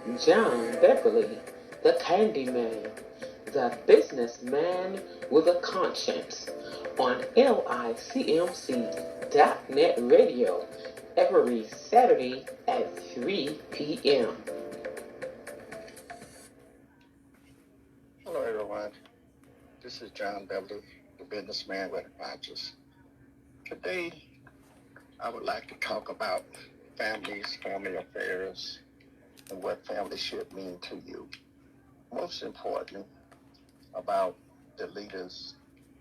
John Beverly, the Candyman, the businessman with a conscience, on LICMC.net radio every Saturday at 3 p.m. Hello, everyone. This is John Beverly, the businessman with a conscience. Today, I would like to talk about families, family affairs, and what family should mean to you. Most important, about the leaders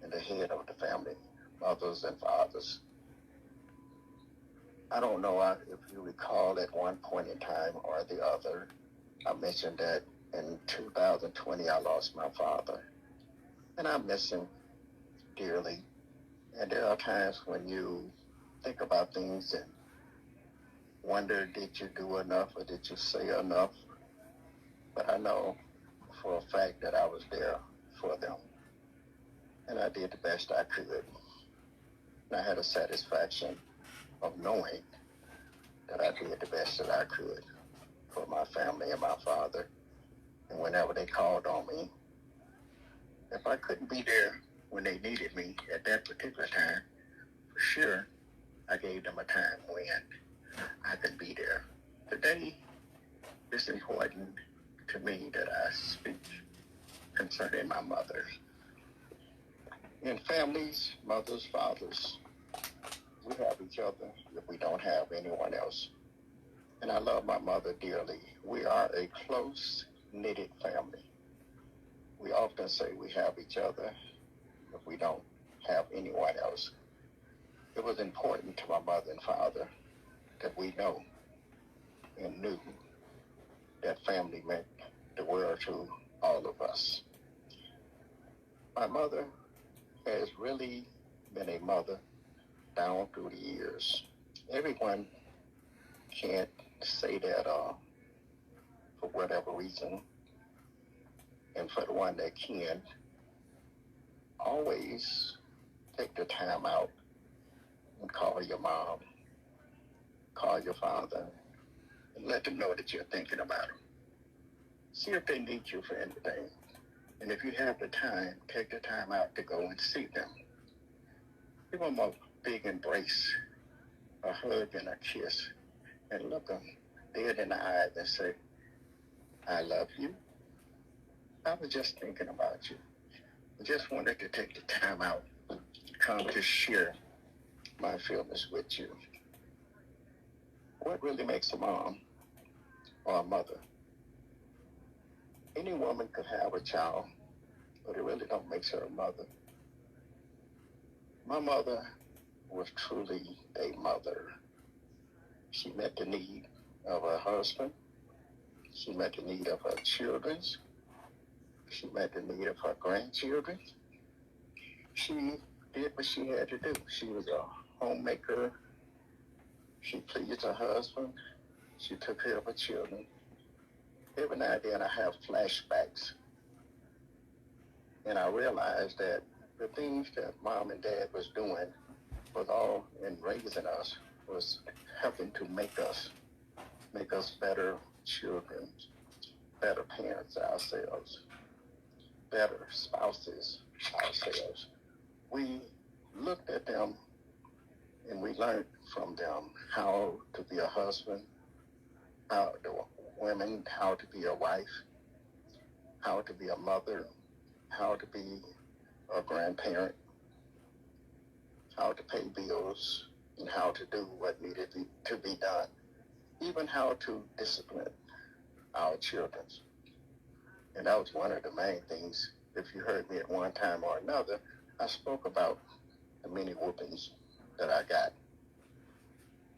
and the head of the family, mothers and fathers. I don't know if you recall at one point in time or the other, I mentioned that in 2020 I lost my father, and I miss him dearly. And there are times when you think about things and wonder, did you do enough or did you say enough? But I know for a fact that I was there for them. And I did the best I could. And I had a satisfaction of knowing that I did the best that I could for my family and my father. And whenever they called on me, if I couldn't be there when they needed me at that particular time, for sure, I gave them a time when I could be there. Today, it's important to me that I speak concerning my mother. In families, mothers, fathers, we have each other if we don't have anyone else. And I love my mother dearly. We are a close-knitted family. We often say we have each other if we don't have anyone else. It was important to my mother and father that we know and knew that family meant the world to all of us. My mother has really been a mother down through the years. Everyone can't say that for whatever reason. And for the one that can, always take the time out and call your mom, call your father, and let them know that you're thinking about them. See if they need you for anything. And if you have the time, take the time out to go and see them. Give them a big embrace, a hug and a kiss, and look them dead in the eyes and say, I love you. I was just thinking about you. I just wanted to take the time out to come to share my feelings with you. What really makes a mom or a mother? Any woman could have a child, but it really don't make her a mother. My mother was truly a mother. She met the need of her husband. She met the need of her children. She met the need of her grandchildren. She did what she had to do. She was a homemaker. She pleased her husband. She took care of her children. Every now and then I have flashbacks. And I realized that the things that mom and dad was doing was all in raising us, was helping to make us better children, better parents ourselves, better spouses ourselves. We looked at them and we learned from them how to be a husband, how the women, how to be a wife, how to be a mother, how to be a grandparent, how to pay bills, and how to do what needed to be done, even how to discipline our children. And that was one of the main things. If you heard me at one time or another, I spoke about the many whoopings that I got.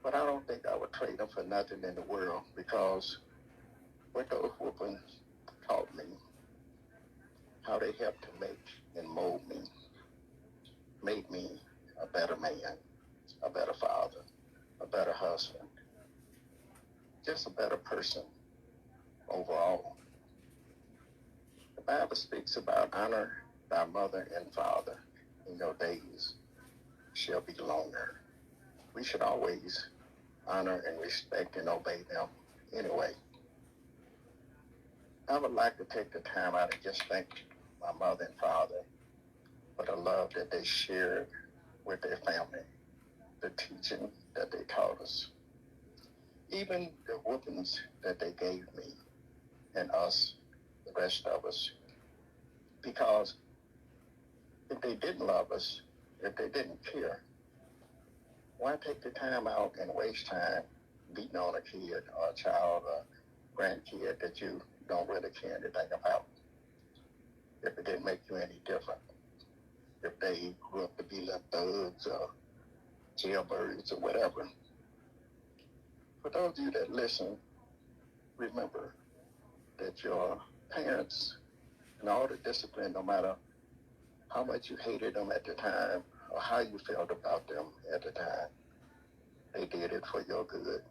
But I don't think I would trade them for nothing in the world, because what those whoopings taught me, how they helped to make and mold me, made me a better man, a better father, a better husband, just a better person overall. The Bible speaks about honor thy mother and father, and your days shall be longer. We should always honor and respect and obey them anyway. I would like to take the time out and just thank my mother and father for the love that they shared with their family, the teaching that they taught us, even the whoopings that they gave me and us, the rest of us. Because if they didn't love us, if they didn't care, why take the time out and waste time beating on a kid or a child or grandkid that you don't really care anything about? If it didn't make you any different, if they grew up to be little thugs or jailbirds or whatever. For those of you that listen, remember that your parents and all the discipline, no matter how much you hated them at the time or how you felt about them at the time, they did it for your good.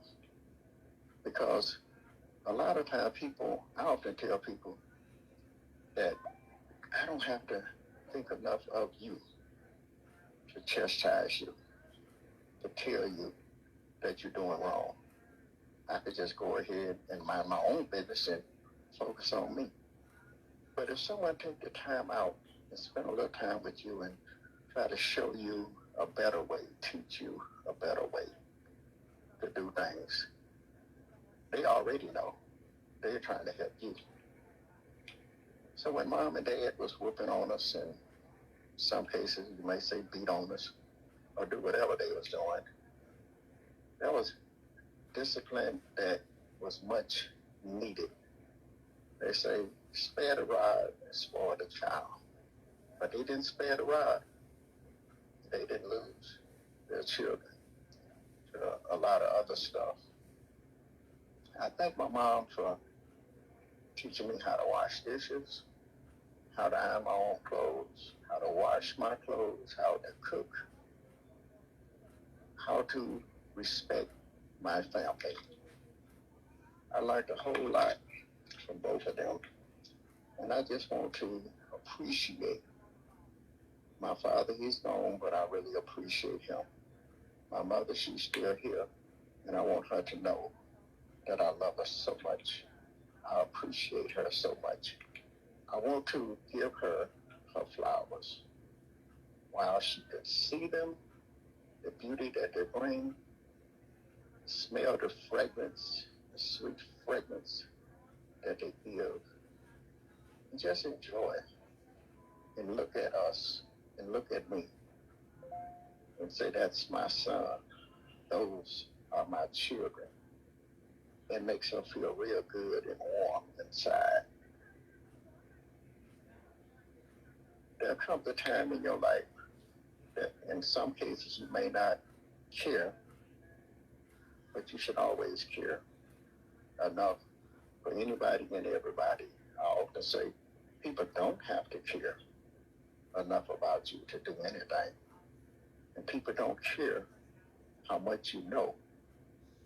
Because a lot of times I often tell people that I don't have to think enough of you to chastise you, to tell you that you're doing wrong. I could just go ahead and mind my own business and focus on me. But if someone take the time out and spend a little time with you and try to show you a better way, teach you a better way to do things, they already know. They're trying to help you. So when mom and dad was whooping on us, and some cases you may say beat on us or do whatever they was doing, that was discipline that was much needed. They say, spare the rod and spoil the child. But they didn't spare the rod. They didn't lose their children to a lot of other stuff. I thank my mom for teaching me how to wash dishes, how to iron my own clothes, how to wash my clothes, how to cook, how to respect my family. I learned a whole lot from both of them. And I just want to appreciate my father. He's gone, but I really appreciate him. My mother, she's still here, and I want her to know that I love her so much. I appreciate her so much. I want to give her her flowers while she could see them, the beauty that they bring, smell the fragrance, the sweet fragrance that they give, and just enjoy and look at us and look at me and say, that's my son. Those are my children. It makes her feel real good and warm inside. There'll come the time in your life that in some cases you may not care, but you should always care enough for anybody and everybody. I often say people don't have to care enough about you to do anything. And people don't care how much you know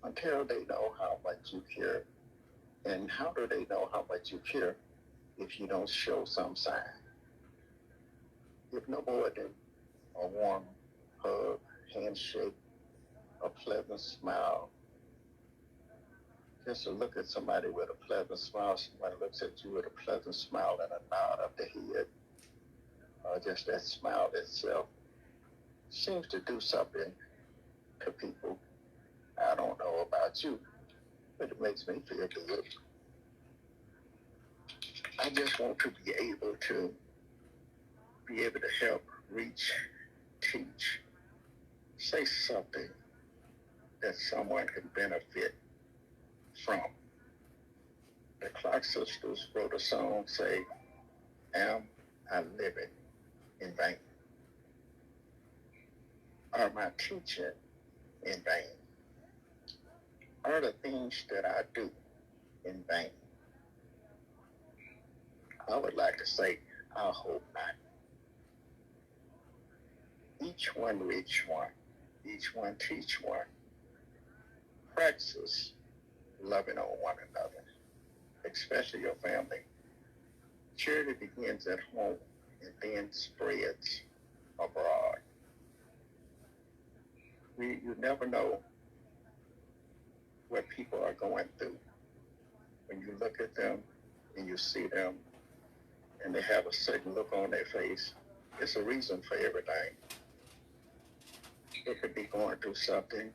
until they know how much you care. And how do they know how much you care if you don't show some sign? If no more than a warm hug, handshake, a pleasant smile. Just to look at somebody with a pleasant smile, somebody looks at you with a pleasant smile and a nod of the head, just that smile itself seems to do something to people. I don't know about you, but it makes me feel good. I just want to be able to help, reach, teach, say something that someone can benefit from. The Clock Sisters wrote a song, say, am I living in vain? Are my teaching in vain? Are the things that I do in vain? I would like to say, I hope not. Each one reach one. Each one teach one. Practice loving on one another, especially your family. Charity begins at home and then spreads abroad. You never know what people are going through. When you look at them and you see them and they have a certain look on their face, it's a reason for everything. They could be going through something,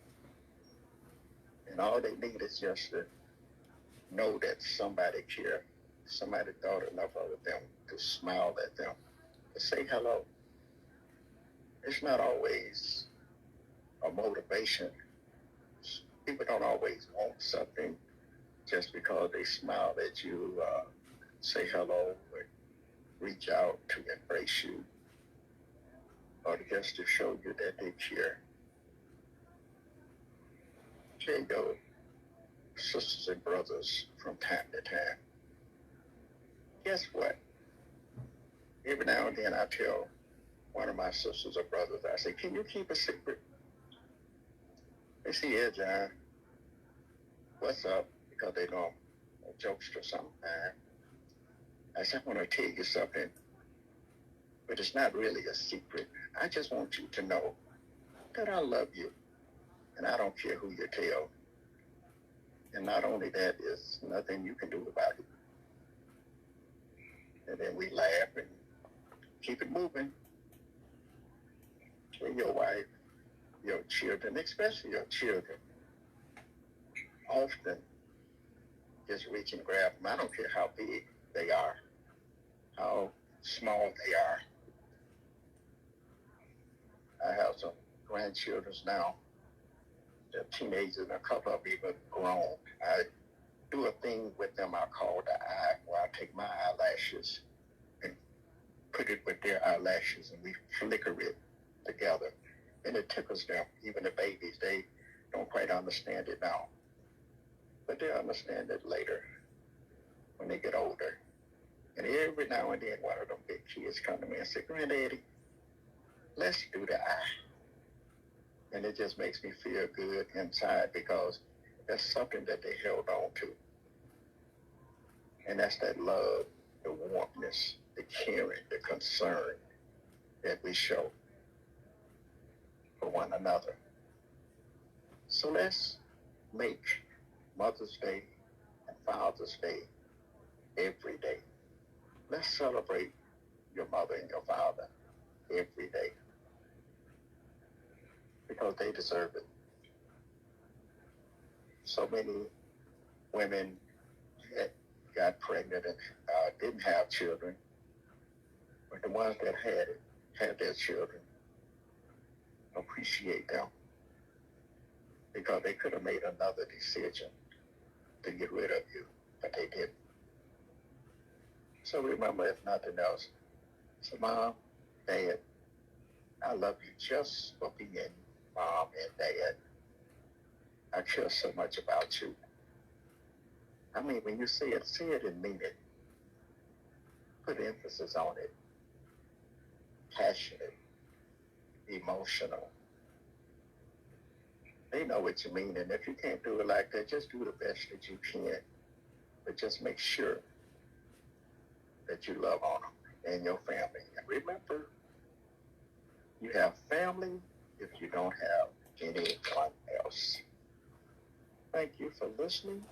and all they need is just to know that somebody cared. Somebody thought enough of them to smile at them, to say hello. It's not always a motivation. People don't always want something just because they smile at you, say hello, or reach out to embrace you, or just to show you that they care. They go, sisters and brothers, from time to time. Guess what? Every now and then I tell one of my sisters or brothers, I say, can you keep a secret? They say, yeah, John. What's up? Because they know I'm a jokester sometimes. I said, I want to tell you something, but it's not really a secret. I just want you to know that I love you, and I don't care who you tell. And not only that, there's nothing you can do about it. And then we laugh and keep it moving. Tell your wife, your children, especially your children, often just reach and grab them. I don't care how big they are, how small they are. I have some grandchildren now. They're teenagers, and a couple of them even grown. I do a thing with them I call the eye, where I take my eyelashes and put it with their eyelashes, and we flicker it together. And it tickles them. Even the babies, they don't quite understand it now. But they'll understand it later when they get older. And every now and then, one of them big kids come to me and say, Granddaddy, let's do the eye. And it just makes me feel good inside, because that's something that they held on to. And that's that love, the warmness, the caring, the concern that we show for one another. So let's make Mother's Day and Father's Day every day. Let's celebrate your mother and your father every day, because they deserve it. So many women got pregnant and didn't have children, but the ones that had their children, appreciate them, because they could have made another decision to get rid of you, but they didn't. So remember, if nothing else, so Mom, Dad, I love you just for being Mom and Dad. I care so much about you. I mean, when you say it and mean it. Put emphasis on it. Passionate, emotional. They know what you mean, and if you can't do it like that, just do the best that you can. But just make sure that you love on them and your family. And remember, you have family if you don't have anyone else. Thank you for listening.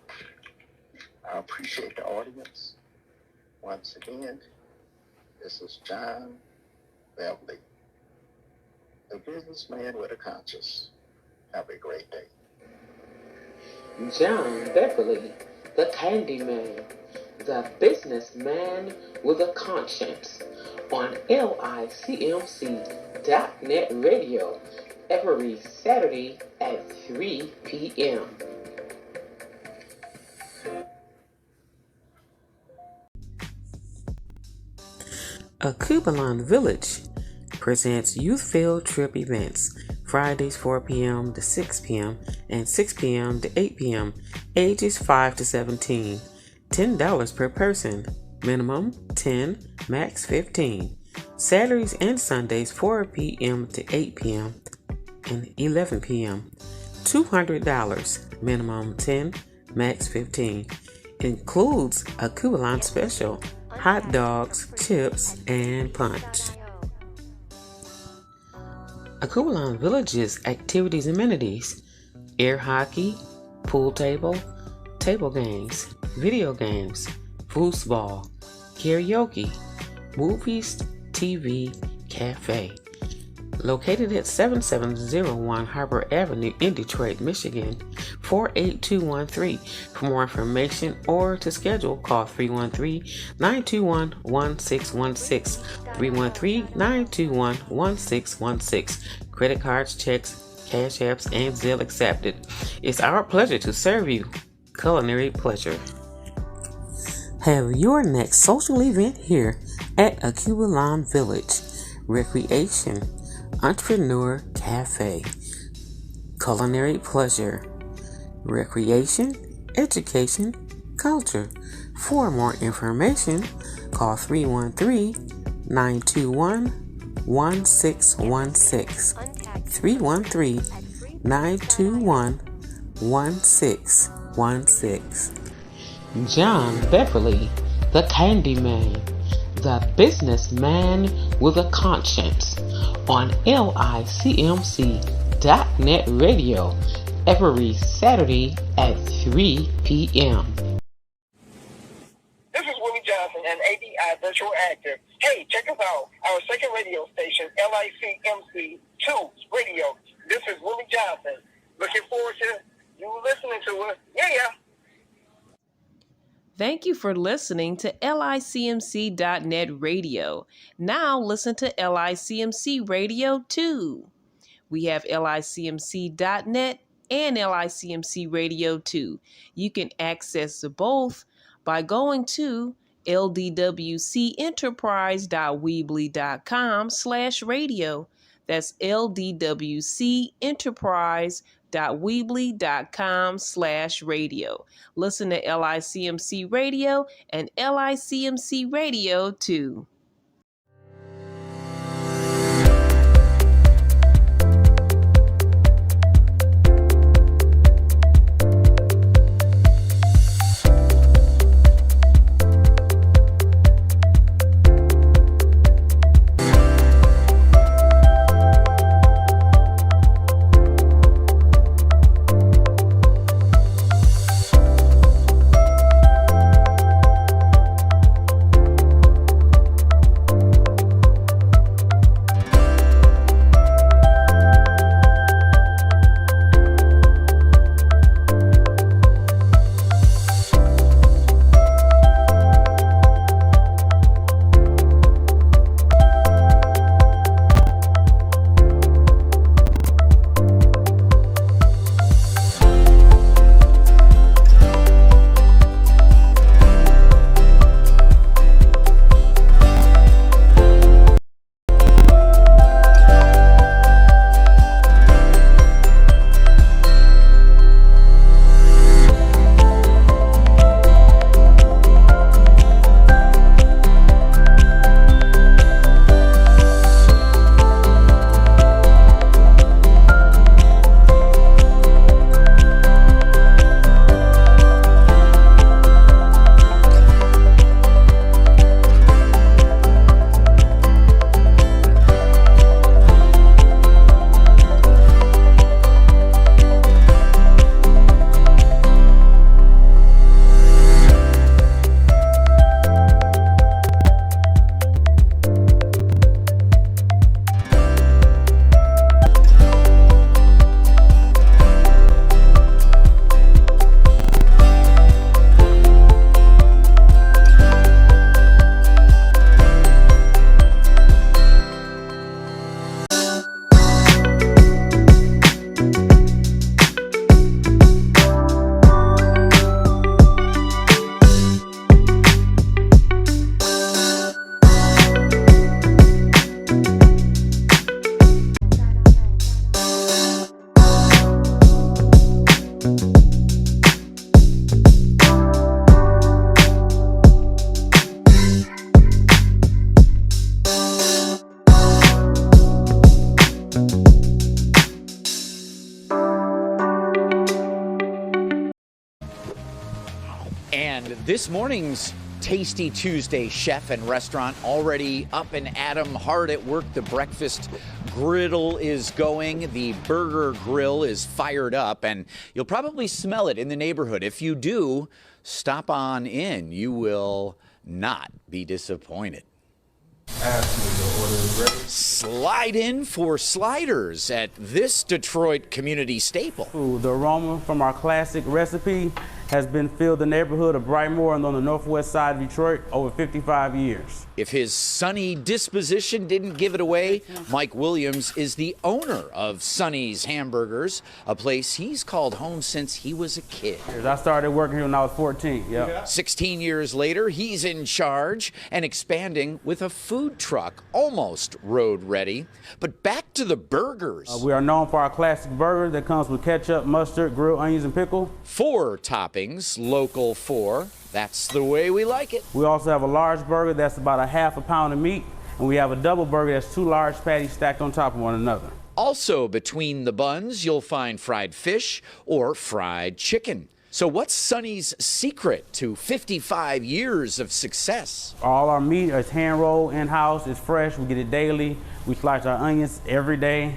I appreciate the audience. Once again, this is John Beverly, the businessman with a conscience. Have a great day. John Beverly, the Candyman, the businessman with a conscience, on LICMC.net radio every Saturday at 3 p.m. Akubalon Village presents youth field trip events Fridays 4 p.m. to 6 p.m. and 6 p.m. to 8 p.m. ages 5 to 17. $10 per person. Minimum 10, max 15. Saturdays and Sundays 4 p.m. to 8 p.m. and 11 p.m. $200. Minimum 10, max 15. Includes a Kubalon special, hot dogs, chips, and punch. Akubalon Village's activities and amenities: air hockey, pool table, table games, video games, foosball, karaoke, movies, TV, cafe. Located at 7701 Harbor Avenue in Detroit, Michigan, 48213. For more information or to schedule, call 313-921-1616, 313-921-1616. Credit cards, checks, cash apps, and Zelle accepted. It's our pleasure to serve you. Culinary pleasure. Have your next social event here at Acubalon Village. Recreation, Entrepreneur Cafe. Culinary pleasure. Recreation, education, culture. For more information, call 313-921-1616. 313-921-1616. John Beverly, the Candyman, the businessman with a conscience, on LICMC.net radio every Saturday at 3 p.m. This is Willie Johnson, an ADI virtual actor. Hey, check us out. Our second radio station, LICMC2 Radio. This is Willie Johnson. Looking forward to you listening to us. Yeah. Thank you for listening to LICMC.net radio. Now listen to LICMC Radio 2. We have LICMC.net and LICMC Radio 2. You can access both by going to ldwcenterprise.weebly.com/radio. That's ldwcenterprise.weebly.com/radio. Listen to LICMC Radio and LICMC Radio 2. And this morning's Tasty Tuesday chef and restaurant already up and at 'em, hard at work. The breakfast griddle is going. The burger grill is fired up, and you'll probably smell it in the neighborhood. If you do, stop on in. You will not be disappointed. Slide in for sliders at this Detroit community staple. Ooh, the aroma from our classic recipe has been filled the neighborhood of Brightmoor and on the northwest side of Detroit over 55 years. If his sunny disposition didn't give it away, Mike Williams is the owner of Sonny's Hamburgers, a place he's called home since he was a kid. I started working here when I was 14. Yep. 16 years later, he's in charge and expanding with a food truck, almost road ready. But back to the burgers. We are known for our classic burger that comes with ketchup, mustard, grilled onions, and pickle. 4 toppings, local 4. That's the way we like it. We also have a large burger that's about a half a pound of meat, and we have a double burger that's 2 large patties stacked on top of one another. Also between the buns, you'll find fried fish or fried chicken. So what's Sonny's secret to 55 years of success? All our meat is hand rolled in-house. It's fresh. We get it daily. We slice our onions every day,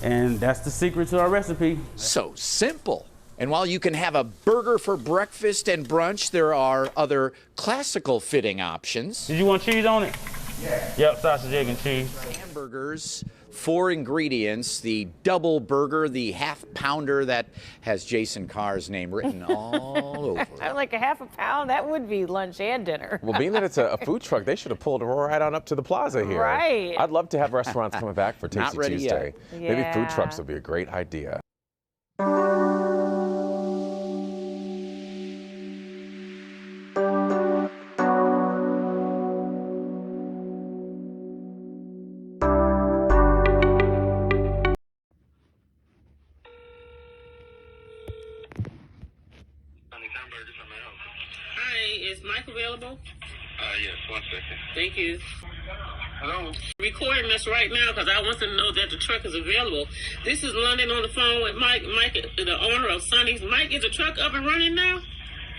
and that's the secret to our recipe. So simple. And while you can have a burger for breakfast and brunch, there are other classical fitting options. Did you want cheese on it? Yeah. Yep, sausage, egg, and cheese. Hamburgers, 4 ingredients, the double burger, the half pounder that has Jason Carr's name written all over it. Like a half a pound, that would be lunch and dinner. Well, being that it's a food truck, they should have pulled right on up to the plaza here. Right. I'd love to have restaurants coming back for Tasty Tuesday. Yet. Maybe food Yeah. trucks would be a great idea. Hi, is Mike available? Yes, 1 second. Thank you. Hello? Recording this right now because I want to know that the truck is available. This is London on the phone with Mike. Mike, the owner of Sonny's. Mike, is the truck up and running now?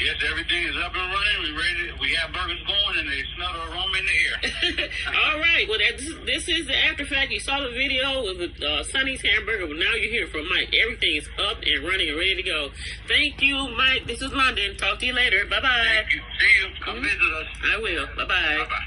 Yes, everything is up and running. We ready. We have burgers going, and they smell the aroma in the air. All right. Well, this is the after fact. You saw the video with Sonny's hamburger, but now you're hearing from Mike. Everything is up and running and ready to go. Thank you, Mike. This is London. Talk to you later. Bye-bye. Thank you. See you. Come visit us. I will. Bye-bye. Bye-bye.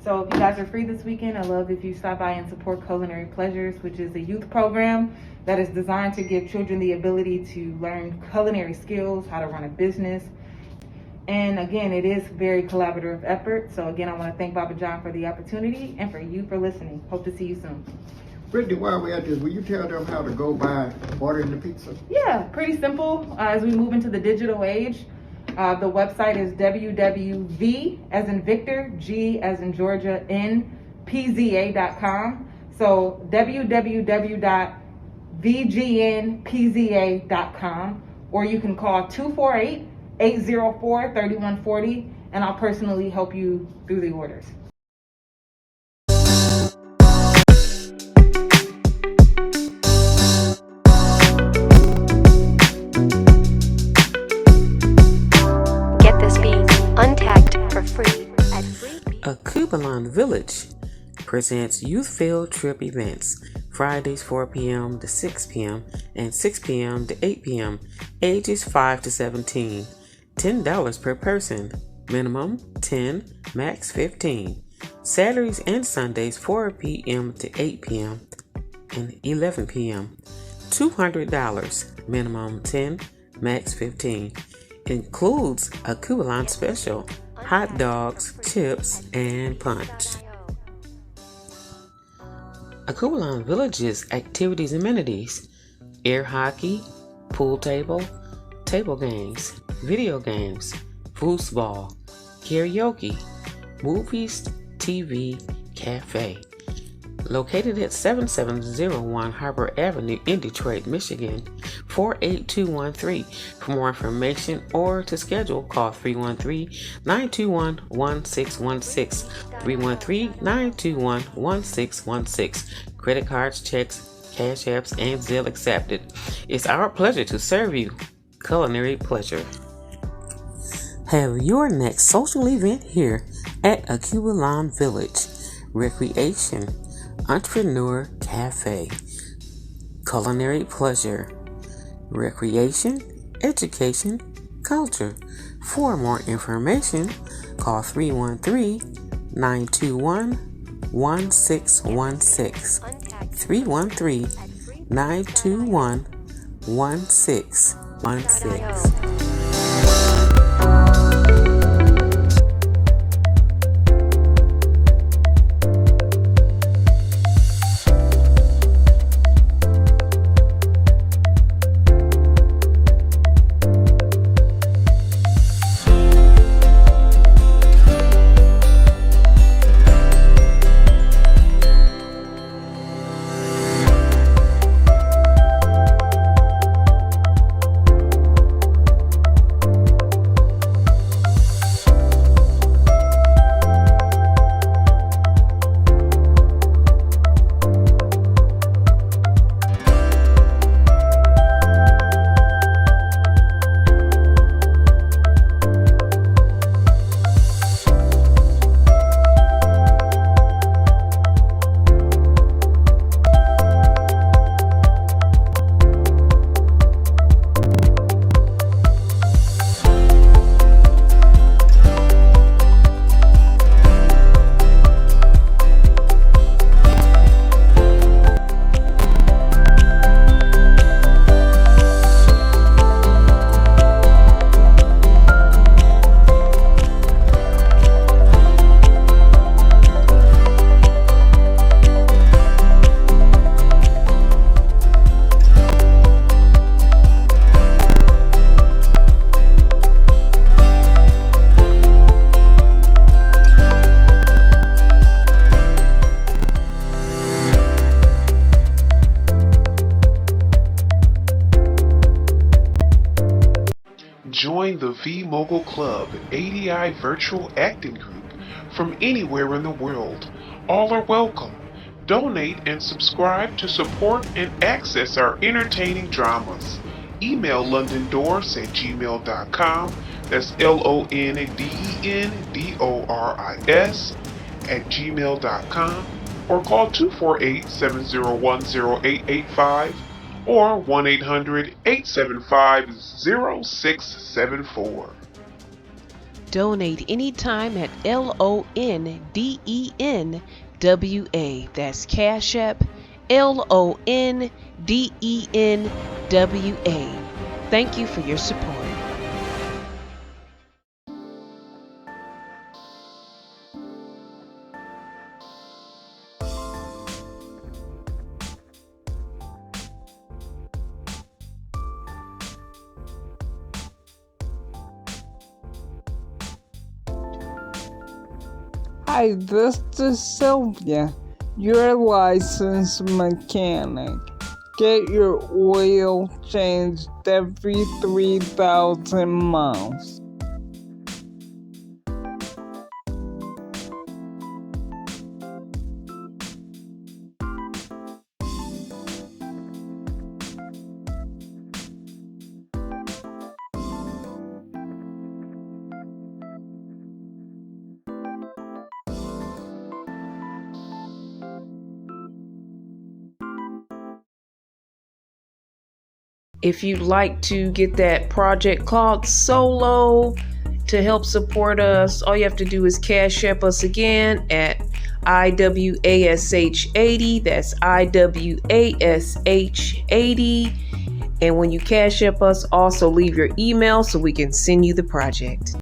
So if you guys are free this weekend, I'd love if you stop by and support Culinary Pleasures, which is a youth program that is designed to give children the ability to learn culinary skills, how to run a business. And again, it is very collaborative effort. So again, I want to thank Baba John for the opportunity and for you for listening. Hope to see you soon. Brittany, while we're at this, will you tell them how to go by ordering the pizza? Yeah, pretty simple. As we move into the digital age, the website is www, as in Victor, G as in Georgia, N, PZA.com. So www.vgnpza.com, or you can call 248-804-3140, and I'll personally help you through the orders. A Kubalon Village presents Youth Field Trip events Fridays 4 p.m. to 6 p.m. and 6 p.m. to 8 p.m. ages 5 to 17. $10 per person. Minimum 10, max 15. Saturdays and Sundays 4 p.m. to 8 p.m. and 11 p.m. $200, minimum 10, max 15. Includes a coupon special, hot dogs, chips, and punch. Akubalon Village's activities and amenities: air hockey, pool table games, video games, foosball, karaoke, movies, TV, cafe. Located at 7701 Harbor Avenue in Detroit, Michigan, 48213. For more information or to schedule, call 313-921-1616, 313-921-1616. Credit cards, checks, cash apps, and Zelle accepted. It's our pleasure to serve you. Culinary pleasure. Have your next social event here at Akubalon Village. Recreation, Entrepreneur Cafe, Culinary Pleasure, Recreation, Education, Culture. For more information, call 313-921-1616, 313-921-1616. Join the V-Mogul Club ADI Virtual Acting Group from anywhere in the world. All are welcome. Donate and subscribe to support and access our entertaining dramas. Email londondoris@gmail.com. That's LONDENDORIS @gmail.com. Or call 248-701-0885 or 1-800-875-0674. Donate anytime at LONDENWA. That's Cash App, LONDENWA. Thank you for your support. Hi, this is Sylvia, your licensed mechanic. Get your oil changed every 3,000 miles. If you'd like to get that project called Solo to help support us, all you have to do is Cash App us again at IWASH80. That's IWASH80. And when you Cash App us, also leave your email so we can send you the project.